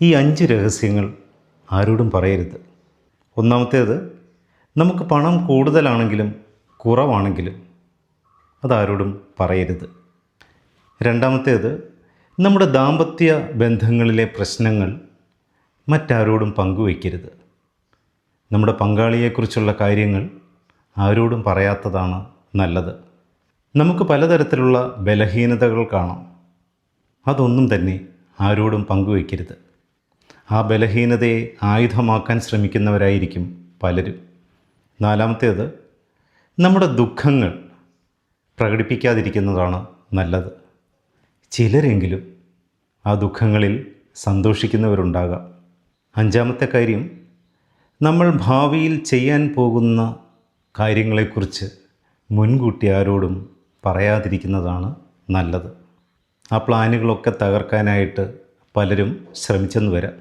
ഈ 5 രഹസ്യങ്ങൾ ആരോടും പറയരുത്. ഒന്നാമത്തേത്, നമുക്ക് പണം കൂടുതലാണെങ്കിലും കുറവാണെങ്കിലും അതാരോടും പറയരുത്. രണ്ടാമത്തേത്, നമ്മുടെ ദാമ്പത്യ ബന്ധങ്ങളിലെ പ്രശ്നങ്ങൾ മറ്റാരോടും പങ്കുവയ്ക്കരുത്. നമ്മുടെ പങ്കാളിയെക്കുറിച്ചുള്ള കാര്യങ്ങൾ ആരോടും പറയാത്തതാണ് നല്ലത്. നമുക്ക് പലതരത്തിലുള്ള ബലഹീനതകൾ കാണാം. അതൊന്നും തന്നെ ആരോടും പങ്കുവയ്ക്കരുത്. ആ ബലഹീനതയെ ആയുധമാക്കാൻ ശ്രമിക്കുന്നവരായിരിക്കും പലരും. നാലാമത്തേത്, നമ്മുടെ ദുഃഖങ്ങൾ പ്രകടിപ്പിക്കാതിരിക്കുന്നതാണ് നല്ലത്. ചിലരെങ്കിലും ആ ദുഃഖങ്ങളിൽ സന്തോഷിക്കുന്നവരുണ്ടാകാം. അഞ്ചാമത്തെ കാര്യം, നമ്മൾ ഭാവിയിൽ ചെയ്യാൻ പോകുന്ന കാര്യങ്ങളെക്കുറിച്ച് മുൻകൂട്ടി ആരോടും പറയാതിരിക്കുന്നതാണ് നല്ലത്. ആ പ്ലാനുകളൊക്കെ തകർക്കാനായിട്ട് പലരും ശ്രമിച്ചെന്ന് വരാം.